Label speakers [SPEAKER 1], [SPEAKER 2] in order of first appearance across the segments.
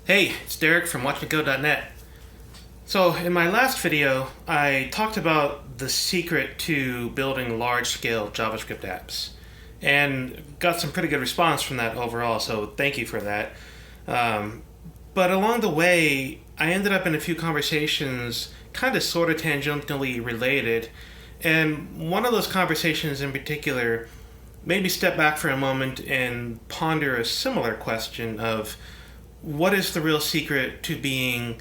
[SPEAKER 1] Hey, it's Derek from WatchMeGo.net. So, in my last video, I talked about the secret to building large-scale JavaScript apps, and got some pretty good response from that overall, so thank you for that. Um, but along the way, I ended up in a few conversations kind of sort of tangentially related, and one of those conversations in particular made me step back for a moment and ponder a similar question of what is the real secret to being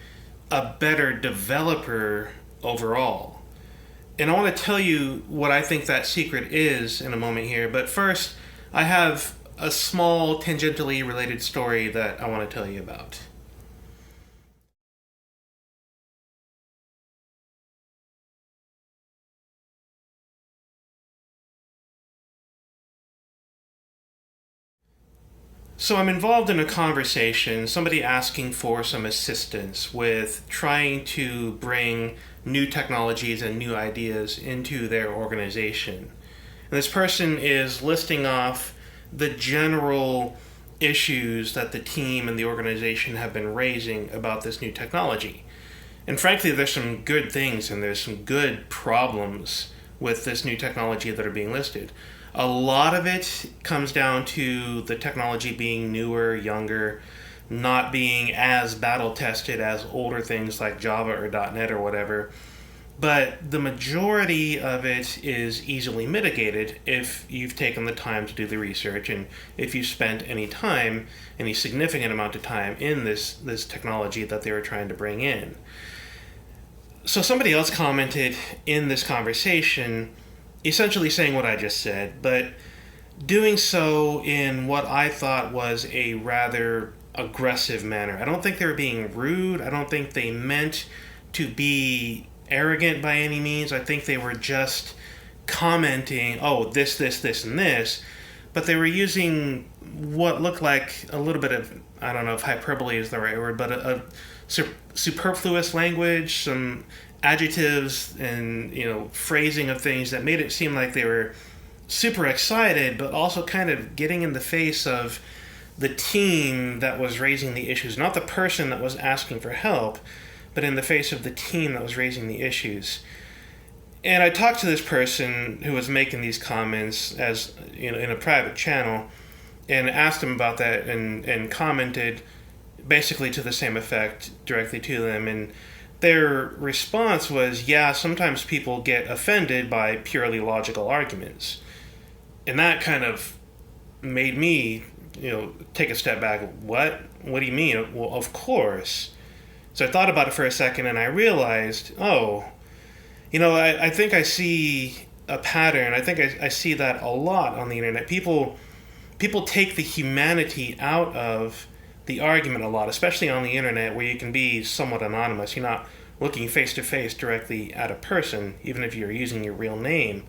[SPEAKER 1] a better developer overall? And I want to tell you what I think that secret is in a moment here. But first, I have a small, tangentially related story that I want to tell you about. So I'm involved in a conversation, somebody asking for some assistance with trying to bring new technologies and new ideas into their organization. And this person is listing off the general issues that the team and the organization have been raising about this new technology. And frankly, there's some good things and there's some good problems with this new technology that are being listed. A lot of it comes down to the technology being newer, younger, not being as battle tested as older things like Java or .NET or whatever. But the majority of it is easily mitigated if you've taken the time to do the research and if you spent any time, any significant amount of time in this technology that they were trying to bring in. So somebody else commented in this conversation essentially saying what I just said, but doing so in what I thought was a rather aggressive manner. I don't think they were being rude. I don't think they meant to be arrogant by any means. I think they were just commenting, oh, this, and this, but they were using what looked like a little bit of, I don't know if hyperbole is the right word, but a superfluous language, some adjectives and phrasing of things that made it seem like they were super excited, but also kind of getting in the face of the team that was raising the issues, not the person that was asking for help, but in the face of the team that was raising the issues. And I talked to this person who was making these comments as in a private channel, and asked him about that, and commented basically to the same effect directly to them. And their response was, yeah, sometimes people get offended by purely logical arguments. And that kind of made me, take a step back. What? What do you mean? Well, of course. So I thought about it for a second and I realized, I think I see a pattern. I think I see that a lot on the internet. People take the humanity out of the argument a lot, especially on the internet where you can be somewhat anonymous. You're not looking face to face directly at a person, even if you're using your real name.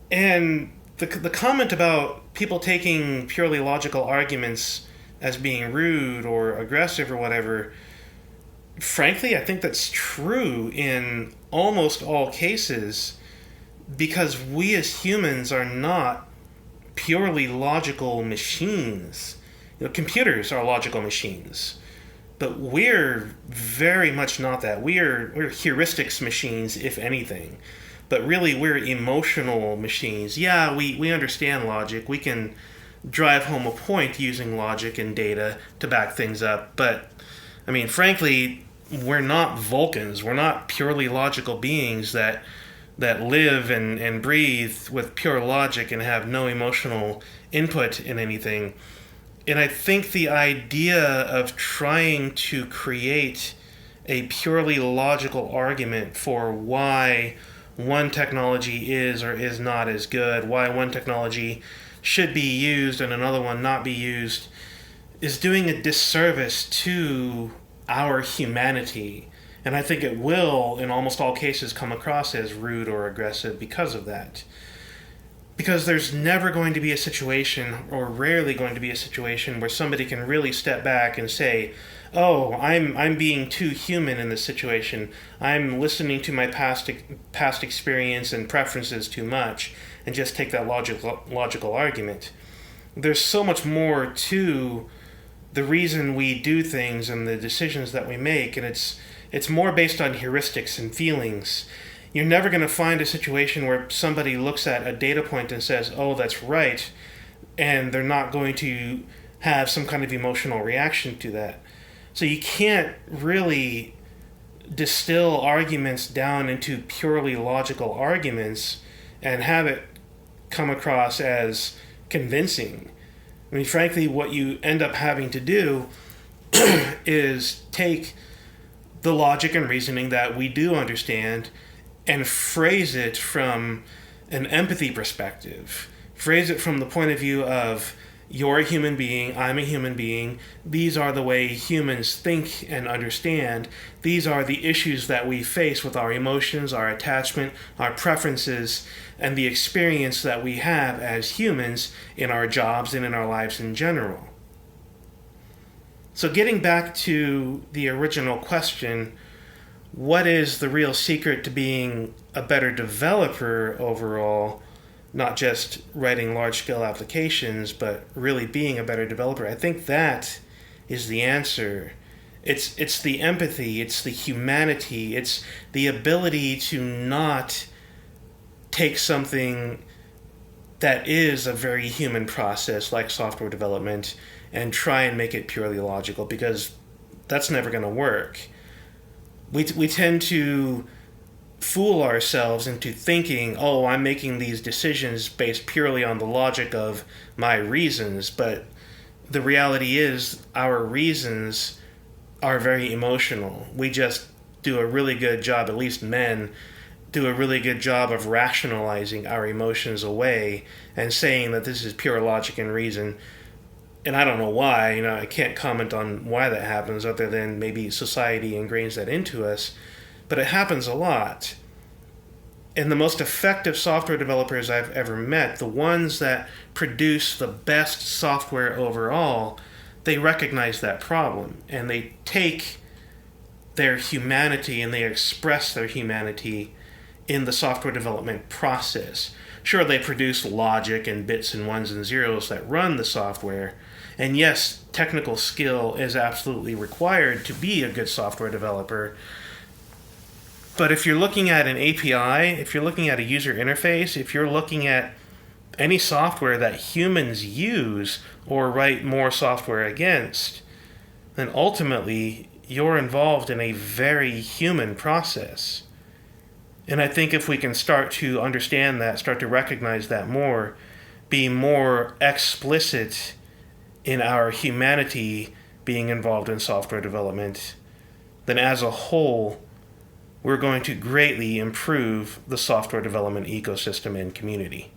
[SPEAKER 1] And the comment about people taking purely logical arguments as being rude or aggressive or whatever, frankly, I think that's true in almost all cases because we as humans are not purely logical machines. Computers are logical machines, but we're very much not that. We're heuristics machines, if anything. But really, we're emotional machines. Yeah, we understand logic. We can drive home a point using logic and data to back things up. But, I mean, frankly, we're not Vulcans. We're not purely logical beings that live and breathe with pure logic and have no emotional input in anything. And I think the idea of trying to create a purely logical argument for why one technology is or is not as good, why one technology should be used and another one not be used, is doing a disservice to our humanity. And I think it will, in almost all cases, come across as rude or aggressive because of that. Because there's never going to be a situation, or rarely going to be a situation, where somebody can really step back and say, oh, I'm being too human in this situation. I'm listening to my past experience and preferences too much, and just take that logical argument. There's so much more to the reason we do things and the decisions that we make, and it's more based on heuristics and feelings. You're never going to find a situation where somebody looks at a data point and says, "Oh, that's right," and they're not going to have some kind of emotional reaction to that. So you can't really distill arguments down into purely logical arguments and have it come across as convincing. I mean, frankly, what you end up having to do is take the logic and reasoning that we do understand and phrase it from an empathy perspective. Phrase it from the point of view of, you're a human being, I'm a human being, these are the way humans think and understand, these are the issues that we face with our emotions, our attachment, our preferences, and the experience that we have as humans in our jobs and in our lives in general. So getting back to the original question, what is the real secret to being a better developer overall? Not just writing large-scale applications, but really being a better developer. I think that is the answer. It's the empathy, it's the humanity, it's the ability to not take something that is a very human process like software development and try and make it purely logical, because that's never going to work. We tend to fool ourselves into thinking, oh, I'm making these decisions based purely on the logic of my reasons, but the reality is our reasons are very emotional. We just do a really good job, at least men do a really good job of rationalizing our emotions away and saying that this is pure logic and reason. And I don't know why, I can't comment on why that happens other than maybe society ingrains that into us. But it happens a lot. And the most effective software developers I've ever met, the ones that produce the best software overall, they recognize that problem. And they take their humanity and they express their humanity in the software development process. Sure, they produce logic and bits and ones and zeros that run the software. And yes, technical skill is absolutely required to be a good software developer. But if you're looking at an API, if you're looking at a user interface, if you're looking at any software that humans use or write more software against, then ultimately you're involved in a very human process. And I think if we can start to understand that, start to recognize that more, be more explicit in our humanity being involved in software development, then as a whole, we're going to greatly improve the software development ecosystem and community.